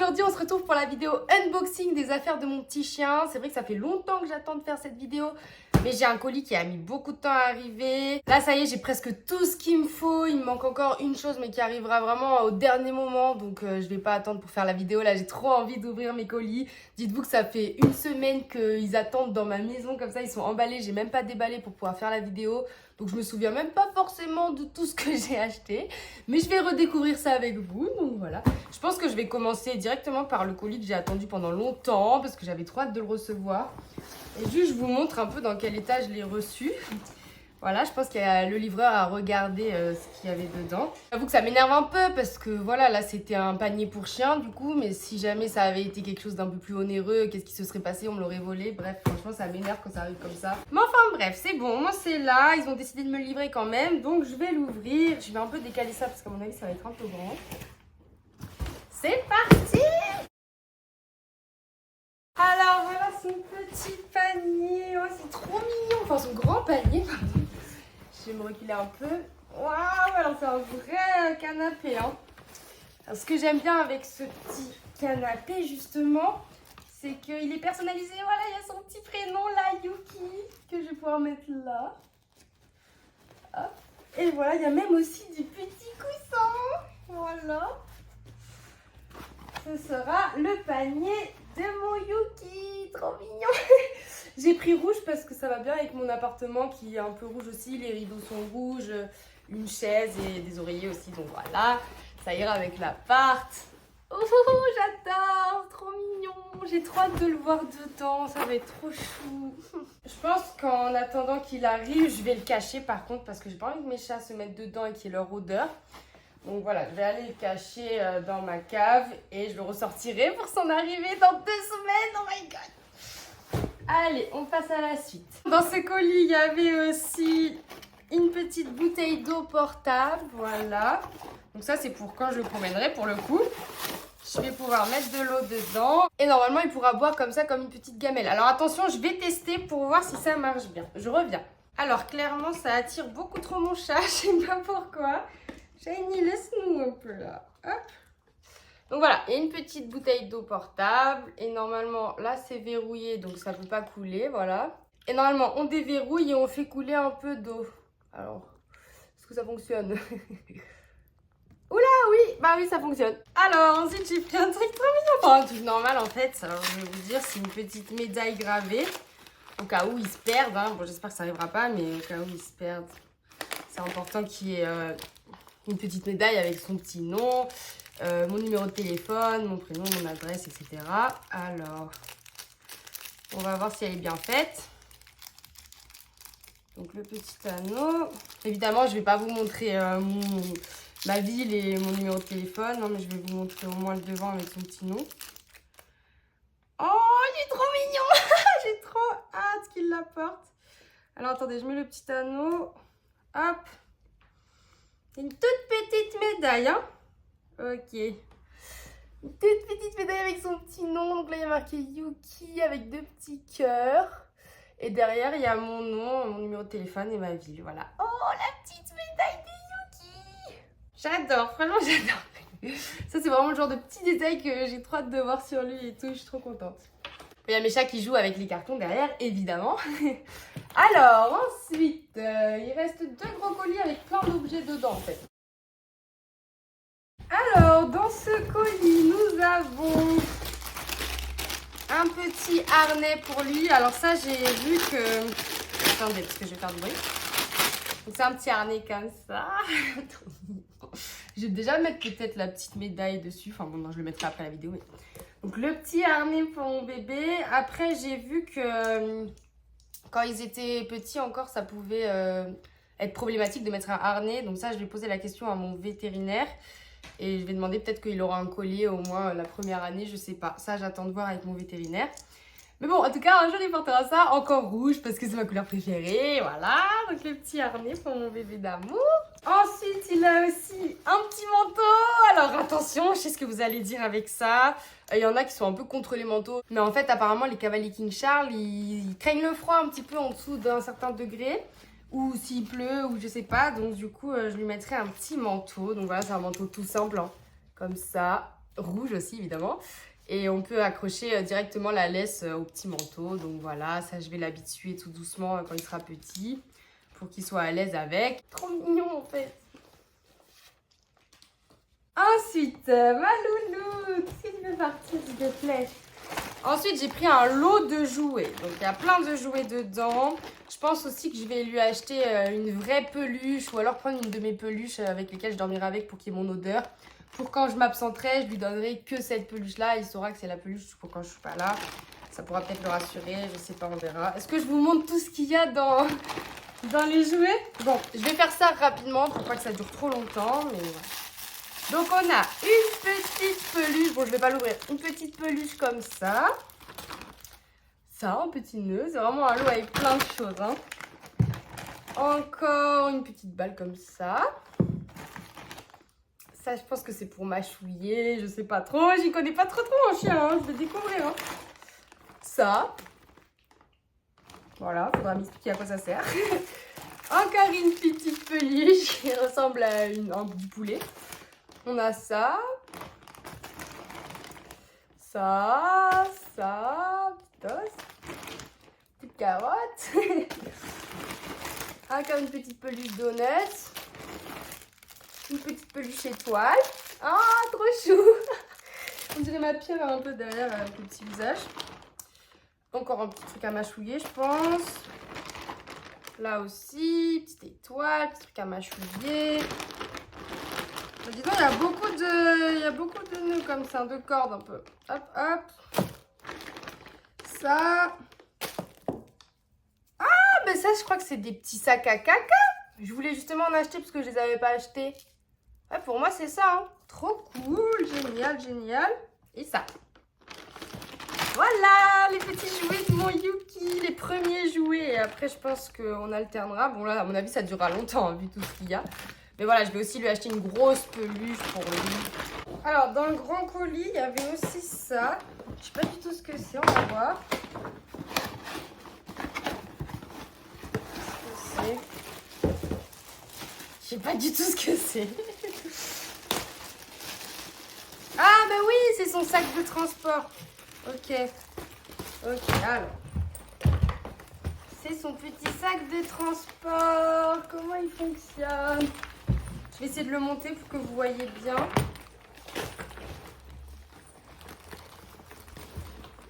aujourd'hui on se retrouve pour la vidéo unboxing des affaires de mon petit chien. C'est vrai que ça fait longtemps que j'attends de faire cette vidéo, mais j'ai un colis qui a mis beaucoup de temps à arriver. Là ça y est, j'ai presque tout ce qu'il me faut. Il me manque encore une chose mais qui arrivera vraiment au dernier moment, donc je vais pas attendre pour faire la vidéo. Là j'ai trop envie d'ouvrir mes colis. Dites-vous que ça fait une semaine qu'ils attendent dans ma maison, comme ça ils sont emballés. J'ai même pas déballé pour pouvoir faire la vidéo. Donc je me souviens même pas forcément de tout ce que j'ai acheté. Mais je vais redécouvrir ça avec vous. Donc voilà. Je pense que je vais commencer directement par le colis que j'ai attendu pendant longtemps. Parce que j'avais trop hâte de le recevoir. Et juste je vous montre un peu dans quel état je l'ai reçu. Voilà, je pense qu'il y a le livreur à regarder ce qu'il y avait dedans. J'avoue que ça m'énerve un peu parce que voilà, là c'était un panier pour chien du coup. Mais si jamais ça avait été quelque chose d'un peu plus onéreux, qu'est-ce qui se serait passé? On me l'aurait volé. Bref, franchement ça m'énerve quand ça arrive comme ça. Mais enfin bref, c'est bon, moi c'est là. Ils ont décidé de me le livrer quand même. Donc je vais l'ouvrir. Je vais un peu décaler ça parce qu'à mon avis ça va être un peu grand. C'est parti! Alors voilà son petit panier. Oh, c'est trop mignon. Enfin son grand panier, pardon. Je vais me reculer un peu. Waouh, alors c'est un vrai canapé. Hein. Alors, ce que j'aime bien avec ce petit canapé, justement, c'est qu'il est personnalisé. Voilà, il y a son petit prénom là, Yuki, que je vais pouvoir mettre là. Hop. Et voilà, il y a même aussi du petit coussin. Voilà. Ce sera le panier de mon Yuki. Trop mignon. J'ai pris rouge parce que ça va bien avec mon appartement qui est un peu rouge aussi. Les rideaux sont rouges, une chaise et des oreillers aussi. Donc voilà, ça ira avec l'appart. Oh, j'adore, trop mignon. J'ai trop hâte de le voir dedans, ça va être trop chou. Je pense qu'en attendant qu'il arrive, je vais le cacher par contre parce que j'ai pas envie que mes chats se mettent dedans et qu'il y ait leur odeur. Donc voilà, je vais aller le cacher dans ma cave et je le ressortirai pour son arrivée dans 2 semaines. Oh my god! Allez, on passe à la suite. Dans ce colis, il y avait aussi une petite bouteille d'eau portable. Voilà. Donc ça, c'est pour quand je le promènerai pour le coup. Je vais pouvoir mettre de l'eau dedans. Et normalement, il pourra boire comme ça, comme une petite gamelle. Alors attention, je vais tester pour voir si ça marche bien. Je reviens. Alors clairement, ça attire beaucoup trop mon chat. Je sais pas pourquoi. Shiny, laisse-nous un peu là. Hop. Donc voilà, il y a une petite bouteille d'eau portable. Et normalement, là, c'est verrouillé, donc ça ne peut pas couler, voilà. Et normalement, on déverrouille et on fait couler un peu d'eau. Alors, est-ce que ça fonctionne? Oula, oui, bah oui, ça fonctionne. Alors, ensuite, j'ai pris un truc trop mignon. Enfin, un truc normal, en fait. Alors, je vais vous dire, c'est une petite médaille gravée. Au cas où ils se perdent. Hein. Bon, j'espère que ça n'arrivera pas, mais au cas où ils se perdent, c'est important qu'il y ait une petite médaille avec son petit nom. Mon numéro de téléphone, mon prénom, mon adresse, etc. Alors, on va voir si elle est bien faite. Donc, le petit anneau. Évidemment, je ne vais pas vous montrer ma ville et mon numéro de téléphone. Non, mais je vais vous montrer au moins le devant avec son petit nom. Oh, il est trop mignon. J'ai trop hâte qu'il l'apporte. Alors, attendez, je mets le petit anneau. Hop. Une toute petite médaille, hein. Ok. Une toute petite médaille avec son petit nom. Donc là, il y a marqué Yuki avec 2 petits cœurs. Et derrière, il y a mon nom, mon numéro de téléphone et ma ville. Voilà. Oh, la petite médaille de Yuki. J'adore. Franchement, j'adore. Ça, c'est vraiment le genre de petit détail que j'ai trop hâte de voir sur lui et tout. Je suis trop contente. Il y a mes chats qui jouent avec les cartons derrière, évidemment. Alors, ensuite, il reste 2 gros colis avec plein d'objets dedans, en fait. Alors, dans ce colis, nous avons un petit harnais pour lui. Alors ça, j'ai vu que... Attendez, parce que je vais faire du bruit. Donc c'est un petit harnais comme ça. Je vais déjà mettre peut-être la petite médaille dessus. Enfin bon, non, je le mettrai après la vidéo. Mais... Donc le petit harnais pour mon bébé. Après, j'ai vu que quand ils étaient petits encore, ça pouvait être problématique de mettre un harnais. Donc ça, je vais poser la question à mon vétérinaire. Et je vais demander peut-être qu'il aura un collier au moins la première année, je sais pas. Ça, j'attends de voir avec mon vétérinaire. Mais bon, en tout cas, un jour, il portera ça encore rouge parce que c'est ma couleur préférée. Voilà, donc le petit harnais pour mon bébé d'amour. Ensuite, il a aussi un petit manteau. Alors attention, je sais ce que vous allez dire avec ça. Il y en a qui sont un peu contre les manteaux. Mais en fait, apparemment, les cavaliers King Charles, ils craignent le froid un petit peu en dessous d'un certain degré. Ou s'il pleut, ou je sais pas. Donc du coup, je lui mettrai un petit manteau. Donc voilà, c'est un manteau tout simple, hein, comme ça. rouge aussi évidemment. Et on peut accrocher directement la laisse au petit manteau. Donc voilà, ça je vais l'habituer tout doucement quand il sera petit. Pour qu'il soit à l'aise avec. Trop mignon en fait. Ensuite, ma loulou, qu'est-ce que tu veux partir s'il te plaît? Ensuite, j'ai pris un lot de jouets. Donc, il y a plein de jouets dedans. Je pense aussi que je vais lui acheter une vraie peluche ou alors prendre une de mes peluches avec lesquelles je dormirai avec pour qu'il y ait mon odeur. Pour quand je m'absenterai, je lui donnerai que cette peluche-là. Il saura que c'est la peluche pour quand je suis pas là. Ça pourra peut-être le rassurer, je sais pas, on verra. Est-ce que je vous montre tout ce qu'il y a dans les jouets? Bon, je vais faire ça rapidement pour pas que ça dure trop longtemps, mais voilà. Donc on a une petite peluche, bon je vais pas l'ouvrir, une petite peluche comme ça. Ça, un petit nœud, c'est vraiment un lot avec plein de choses. Hein. Encore une petite balle comme ça. Ça je pense que c'est pour mâchouiller, je sais pas trop, j'y connais pas trop en chien, hein. Je vais découvrir. Hein. Ça. Voilà, faudra m'expliquer à quoi ça sert. Encore une petite peluche qui ressemble à un bout de poulet. On a ça, petit os, petite carotte, encore une petite peluche donut, une petite peluche étoile. Ah, trop chou! On dirait ma pierre un peu derrière avec le petit visage. Encore un petit truc à mâchouiller, je pense. Là aussi, petite étoile, petit truc à mâchouiller. Dis donc, il y a beaucoup de nœuds comme ça, de cordes un peu. Hop, hop. Ça. Ah, mais ça, je crois que c'est des petits sacs à caca. Je voulais justement en acheter parce que je les avais pas achetés. Ouais, pour moi, c'est ça. Hein. Trop cool. Génial, génial. Et ça. Voilà, les petits jouets de mon Yuki. Les premiers jouets. Et après, je pense qu'on alternera. Bon, là, à mon avis, ça durera longtemps, hein, vu tout ce qu'il y a. Mais voilà, je vais aussi lui acheter une grosse peluche pour lui. Alors, dans le grand colis, il y avait aussi ça. Je sais pas du tout ce que c'est, on va voir. Qu'est-ce que c'est? Je sais pas du tout ce que c'est. Ah, bah oui, c'est son sac de transport. Ok. Ok, alors. C'est son petit sac de transport. Comment il fonctionne? Je vais essayer de le monter pour que vous voyez bien.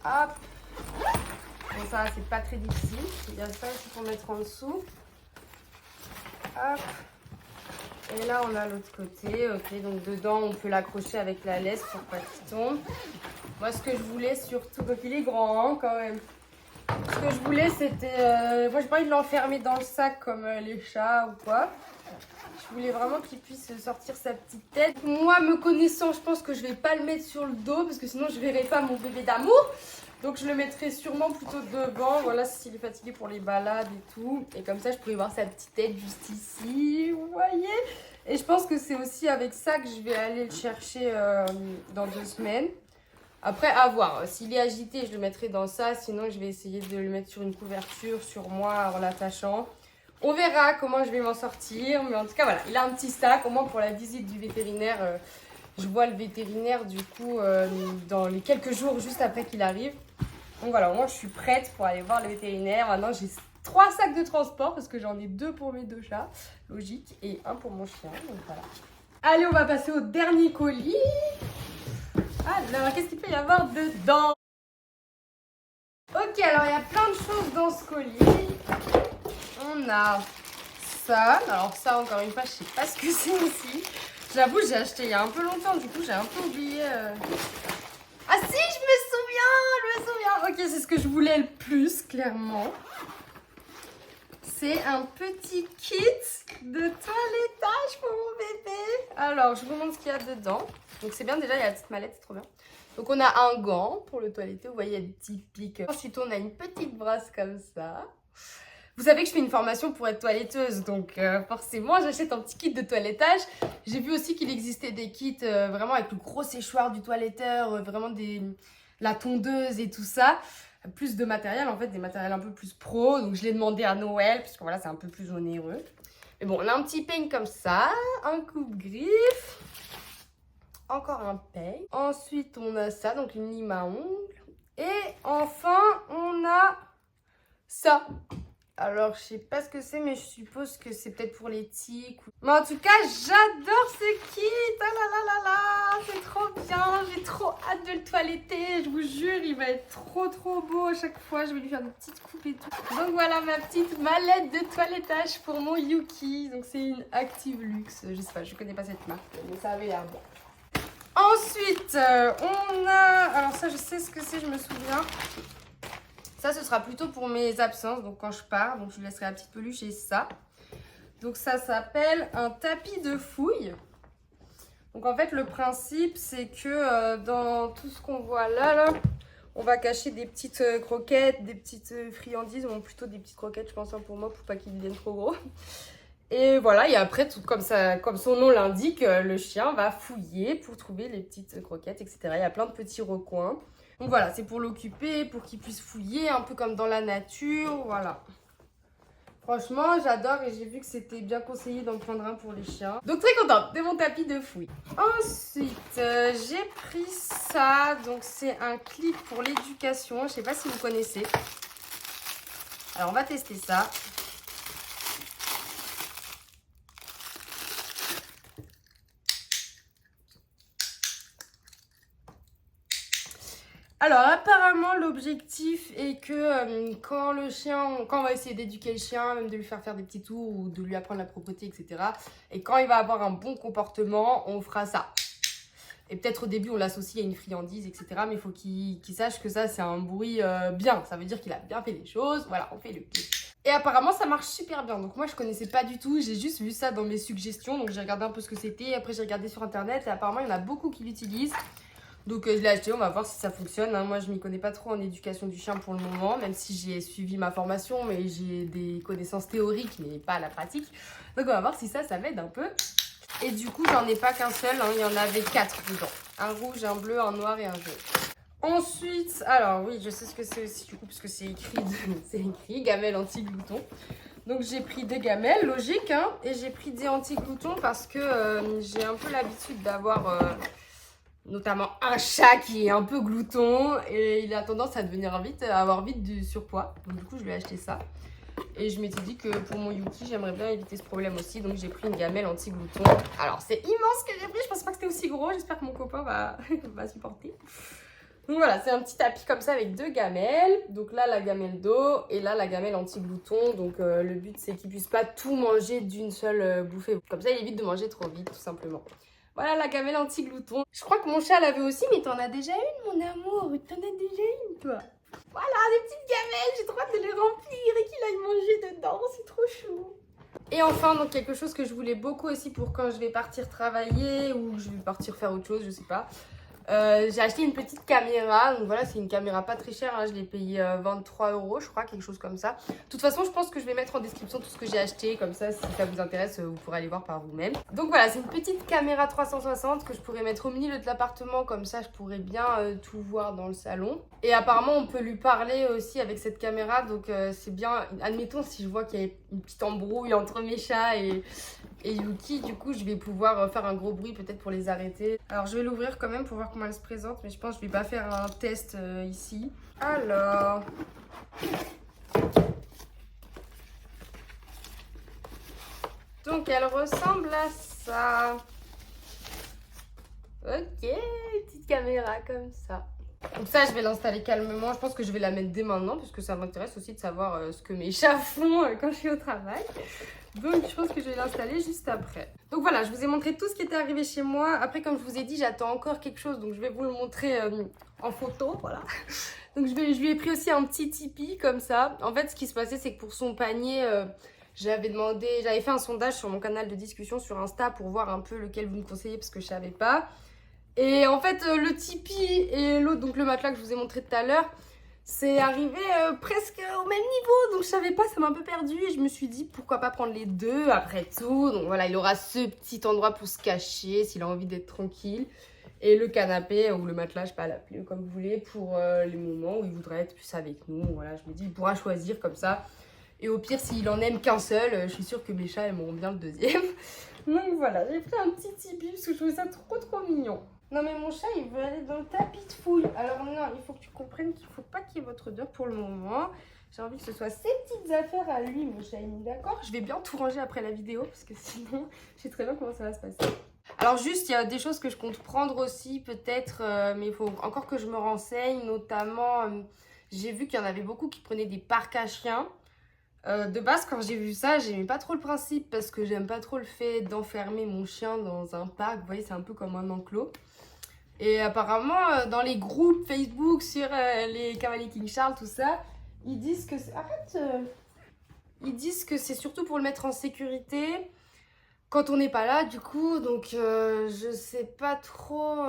Hop. Bon, ça, c'est pas très difficile. Il y a ça aussi pour mettre en dessous. Hop. Et là, on a l'autre côté. Ok, donc dedans, on peut l'accrocher avec la laisse pour pas qu'il tombe. Moi, ce que je voulais surtout, donc il est grand hein, quand même. Ce que je voulais, c'était... moi, j'ai pas envie de l'enfermer dans le sac comme les chats ou quoi. Je voulais vraiment qu'il puisse sortir sa petite tête. Moi, me connaissant, je pense que je vais pas le mettre sur le dos parce que sinon je verrai pas mon bébé d'amour. Donc je le mettrai sûrement plutôt devant. Voilà, s'il est fatigué pour les balades et tout. Et comme ça, je pourrais voir sa petite tête juste ici. Vous voyez? Et je pense que c'est aussi avec ça que je vais aller le chercher dans 2 semaines. Après, à voir. S'il est agité, je le mettrai dans ça. Sinon, je vais essayer de le mettre sur une couverture, sur moi, en l'attachant. On verra comment je vais m'en sortir. Mais en tout cas, voilà. Il a un petit sac. Au moins, pour la visite du vétérinaire, je vois le vétérinaire, du coup, dans les quelques jours juste après qu'il arrive. Donc voilà, au moins, je suis prête pour aller voir le vétérinaire. Maintenant, j'ai 3 sacs de transport parce que j'en ai 2 pour mes 2 chats. Logique. Et 1 pour mon chien. Donc voilà. Allez, on va passer au dernier colis. Alors, qu'est-ce qu'il peut y avoir dedans? Ok, alors il y a plein de choses dans ce colis. On a ça. Alors ça, encore une fois, je sais pas ce que c'est aussi. J'avoue, j'ai acheté il y a un peu longtemps. Du coup, j'ai un peu oublié. Ah si, je me souviens. Ok, c'est ce que je voulais le plus, clairement. C'est un petit kit de toilettage pour mon bébé. Alors, je vous montre ce qu'il y a dedans. Donc c'est bien, déjà, il y a la petite mallette, c'est trop bien. Donc on a un gant pour le toiletter, vous voyez, il y a des petits pics. Ensuite, on a une petite brosse comme ça. Vous savez que je fais une formation pour être toiletteuse, donc forcément, j'achète un petit kit de toilettage. J'ai vu aussi qu'il existait des kits vraiment avec le gros séchoir du toiletteur, vraiment la tondeuse et tout ça. Plus de matériel, en fait, des matériels un peu plus pro. Donc je l'ai demandé à Noël, puisque voilà, c'est un peu plus onéreux. Mais bon, on a un petit peigne comme ça, un coupe-griffe. encore un paye. Ensuite, on a ça, donc une lime à ongles. Et enfin, on a ça. Alors, je sais pas ce que c'est, mais je suppose que c'est peut-être pour les tiques. Mais en tout cas, j'adore ce kit. Ah là là là là, c'est trop bien. J'ai trop hâte de le toiletter. Je vous jure, il va être trop beau à chaque fois. Je vais lui faire une petite coupe et tout. Donc voilà ma petite mallette de toilettage pour mon Yuki. Donc c'est une Active Luxe. Je sais pas, je connais pas cette marque, mais ça avait l'air bon. Ensuite, on a... Alors ça, je sais ce que c'est, je me souviens. Ça, ce sera plutôt pour mes absences, donc quand je pars. Donc je lui laisserai la petite peluche et ça. Donc ça s'appelle un tapis de fouille. Donc en fait, le principe, c'est que dans tout ce qu'on voit là, on va cacher des petites croquettes, des petites friandises. Bon, plutôt des petites croquettes, je pense, hein, pour moi, pour pas qu'ils deviennent trop gros. Et voilà, et après, tout comme ça, comme son nom l'indique, le chien va fouiller pour trouver les petites croquettes, etc. Il y a plein de petits recoins. Donc voilà, c'est pour l'occuper, pour qu'il puisse fouiller, un peu comme dans la nature, voilà. Franchement, j'adore et j'ai vu que c'était bien conseillé d'en prendre un pour les chiens. Donc très contente de mon tapis de fouille. Ensuite, j'ai pris ça, donc c'est un clip pour l'éducation, je sais pas si vous connaissez. Alors on va tester ça. Alors apparemment l'objectif est que quand on va essayer d'éduquer le chien, même de lui faire des petits tours ou de lui apprendre la propreté, etc. Et quand il va avoir un bon comportement, on fera ça. Et peut-être au début on l'associe à une friandise, etc. Mais il faut qu'il sache que ça c'est un bruit bien. Ça veut dire qu'il a bien fait les choses. Voilà, on fait le clip. Et apparemment ça marche super bien. Donc moi je connaissais pas du tout. J'ai juste vu ça dans mes suggestions. Donc j'ai regardé un peu ce que c'était. Après j'ai regardé sur internet et apparemment il y en a beaucoup qui l'utilisent. Donc je l'ai acheté, on va voir si ça fonctionne. Hein. Moi je m'y connais pas trop en éducation du chien pour le moment, même si j'ai suivi ma formation, mais j'ai des connaissances théoriques, mais pas à la pratique. Donc on va voir si ça m'aide un peu. Et du coup j'en ai pas qu'un seul, hein. Il y en avait 4 dedans. Un rouge, un bleu, un noir et un jaune. Ensuite, alors oui je sais ce que c'est aussi du coup, parce que c'est écrit, c'est écrit gamelle anti-glouton. Donc j'ai pris des gamelles, logique, hein. Et j'ai pris des anti-gloutons parce que j'ai un peu l'habitude d'avoir... notamment un chat qui est un peu glouton et il a tendance à avoir vite du surpoids. Donc du coup je lui ai acheté ça. Et je m'étais dit que pour mon Yuki j'aimerais bien éviter ce problème aussi. Donc j'ai pris une gamelle anti-glouton. Alors c'est immense que j'ai pris, je pensais pas que c'était aussi gros. J'espère que mon copain va supporter. Donc voilà, c'est un petit tapis comme ça avec 2 gamelles. Donc là la gamelle d'eau et là la gamelle anti-glouton. Donc le but c'est qu'il puisse pas tout manger d'une seule bouffée. Comme ça il évite de manger trop vite tout simplement. Voilà la gamelle anti-glouton. Je crois que mon chat l'avait aussi, mais t'en as déjà une, mon amour. T'en as déjà une, toi. Voilà, des petites gamelles. J'ai trop hâte de les remplir et qu'il aille manger dedans. C'est trop chou. Et enfin, donc quelque chose que je voulais beaucoup aussi pour quand je vais partir travailler ou je vais partir faire autre chose, je sais pas. J'ai acheté une petite caméra, donc voilà c'est une caméra pas très chère, hein. Je l'ai payé 23 € je crois, quelque chose comme ça. De toute façon je pense que je vais mettre en description tout ce que j'ai acheté, comme ça si ça vous intéresse vous pourrez aller voir par vous-même. Donc voilà, c'est une petite caméra 360 que je pourrais mettre au milieu de l'appartement, comme ça je pourrais bien tout voir dans le salon. Et apparemment on peut lui parler aussi avec cette caméra, donc c'est bien, admettons si je vois qu'il y a une petite embrouille entre mes chats et Yuki, du coup je vais pouvoir faire un gros bruit peut-être pour les arrêter. Alors je vais l'ouvrir quand même pour voir comment elle se présente, mais je pense que je vais pas faire un test ici. Alors... donc elle ressemble à ça. Ok, petite caméra comme ça. Donc ça je vais l'installer calmement, je pense que je vais la mettre dès maintenant parce que ça m'intéresse aussi de savoir ce que mes chats font quand je suis au travail. Donc je pense que je vais l'installer juste après. Donc voilà, je vous ai montré tout ce qui était arrivé chez moi. Après comme je vous ai dit, j'attends encore quelque chose, donc je vais vous le montrer en photo, voilà. Donc je lui ai pris aussi un petit tipi comme ça. En fait ce qui se passait c'est que pour son panier... j'avais fait un sondage sur mon canal de discussion sur Insta pour voir un peu lequel vous me conseillez parce que je savais pas. Et en fait, le tipi et l'autre, donc le matelas que je vous ai montré tout à l'heure, c'est arrivé presque au même niveau. Donc je savais pas, ça m'a un peu perdue. Et je me suis dit, pourquoi pas prendre les deux après tout. Donc voilà, il aura ce petit endroit pour se cacher s'il a envie d'être tranquille. Et le canapé ou le matelas, je sais pas, l'appelez comme vous voulez, pour les moments où il voudrait être plus avec nous. Voilà, je me dis, il pourra choisir comme ça. Et au pire, s'il en aime qu'un seul, je suis sûre que mes chats aimeront bien le deuxième. Donc voilà, j'ai pris un petit tipi parce que je trouvais ça trop mignon. Non mais mon chat il veut aller dans le tapis de fouille. Alors non, il faut que tu comprennes qu'il faut pas qu'il y ait votre odeur pour le moment. J'ai envie que ce soit ses petites affaires à lui, mon Shiny, d'accord? Je vais bien tout ranger après la vidéo parce que sinon je sais très bien comment ça va se passer. Alors juste, il y a des choses que je compte prendre aussi peut-être, mais il faut encore que je me renseigne. Notamment, j'ai vu qu'il y en avait beaucoup qui prenaient des parcs à chiens. De base, quand j'ai vu ça, j'aimais pas trop le principe parce que j'aime pas trop le fait d'enfermer mon chien dans un parc. Vous voyez, c'est un peu comme un enclos. Et apparemment, dans les groupes Facebook sur les Cavaliers King Charles, tout ça, ils disent que c'est... Arrête Ils disent que c'est surtout pour le mettre en sécurité quand on n'est pas là, du coup. Donc, je sais pas trop.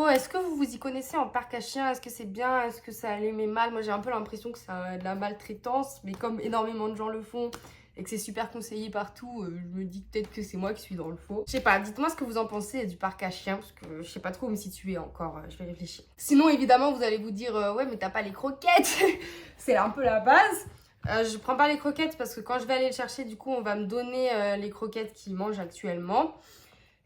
Est-ce que vous vous y connaissez en parc à chiens? Est-ce que c'est bien? Est-ce que ça les met mal? Moi, j'ai un peu l'impression que c'est de la maltraitance. Mais comme énormément de gens le font et que c'est super conseillé partout, je me dis peut-être que c'est moi qui suis dans le faux. Je sais pas, dites-moi ce que vous en pensez du parc à chiens, parce que je sais pas trop où me situer encore, je vais réfléchir. Sinon, évidemment, vous allez vous dire, ouais, mais t'as pas les croquettes. C'est un peu la base. Je prends pas les croquettes parce que quand je vais aller le chercher, du coup, on va me donner les croquettes qu'il mange actuellement.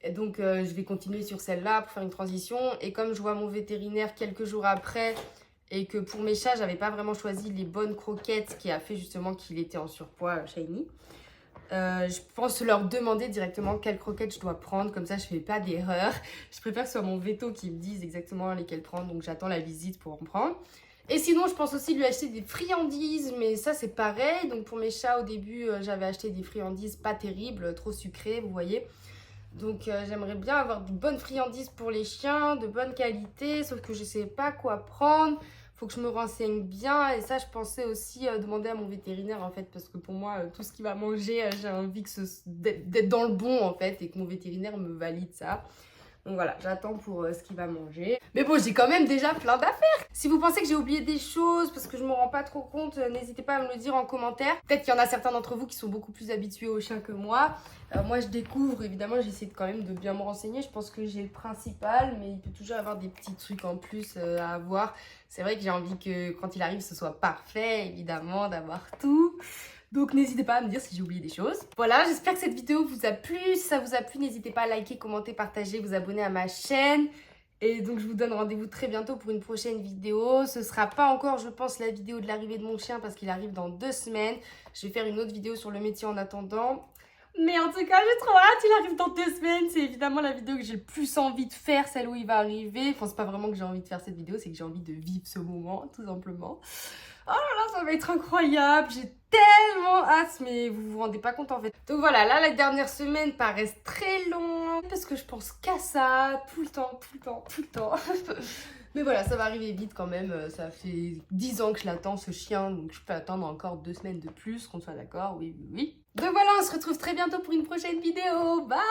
Et donc, je vais continuer sur celle-là pour faire une transition. Et comme je vois mon vétérinaire quelques jours après et que pour mes chats, j'avais pas vraiment choisi les bonnes croquettes qui a fait justement qu'il était en surpoids, Shiny, je pense leur demander directement quelles croquettes je dois prendre. Comme ça, je fais pas d'erreur. Je préfère que ce soit mon veto qui me dise exactement lesquelles prendre. Donc, j'attends la visite pour en prendre. Et sinon, je pense aussi lui acheter des friandises, mais ça c'est pareil. Donc pour mes chats, au début, j'avais acheté des friandises pas terribles, trop sucrées, vous voyez. Donc j'aimerais bien avoir de bonnes friandises pour les chiens, de bonne qualité, sauf que je sais pas quoi prendre. Faut que je me renseigne bien. Et ça, je pensais aussi demander à mon vétérinaire en fait, parce que pour moi, tout ce qu'il va manger, j'ai envie d'être dans le bon en fait, et que mon vétérinaire me valide ça. Donc voilà, j'attends pour ce qu'il va manger. Mais bon, j'ai quand même déjà plein d'affaires. Si vous pensez que j'ai oublié des choses parce que je me rends pas trop compte, n'hésitez pas à me le dire en commentaire. Peut-être qu'il y en a certains d'entre vous qui sont beaucoup plus habitués aux chiens que moi. Moi, je découvre, évidemment, j'essaie quand même de bien me renseigner. Je pense que j'ai le principal, mais il peut toujours y avoir des petits trucs en plus à avoir. C'est vrai que j'ai envie que quand il arrive, ce soit parfait, évidemment, d'avoir tout. Donc n'hésitez pas à me dire si j'ai oublié des choses. Voilà, j'espère que cette vidéo vous a plu. Si ça vous a plu, n'hésitez pas à liker, commenter, partager, vous abonner à ma chaîne. Et donc je vous donne rendez-vous très bientôt pour une prochaine vidéo. Ce sera pas encore, je pense, la vidéo de l'arrivée de mon chien parce qu'il arrive dans 2 semaines. Je vais faire une autre vidéo sur le métier en attendant. Mais en tout cas, j'ai trop hâte, il arrive dans 2 semaines. C'est évidemment la vidéo que j'ai le plus envie de faire, celle où il va arriver. Enfin, c'est pas vraiment que j'ai envie de faire cette vidéo, c'est que j'ai envie de vivre ce moment, tout simplement. Oh là là, ça va être incroyable. J'ai tellement hâte, mais vous vous rendez pas compte en fait. Donc voilà, là, la dernière semaine paraît très long parce que je pense qu'à ça tout le temps. Mais voilà, ça va arriver vite quand même. Ça fait 10 ans que je l'attends, ce chien, donc je peux attendre encore 2 semaines de plus, qu'on soit d'accord, oui. Donc voilà, on se retrouve très bientôt pour une prochaine vidéo. Bye!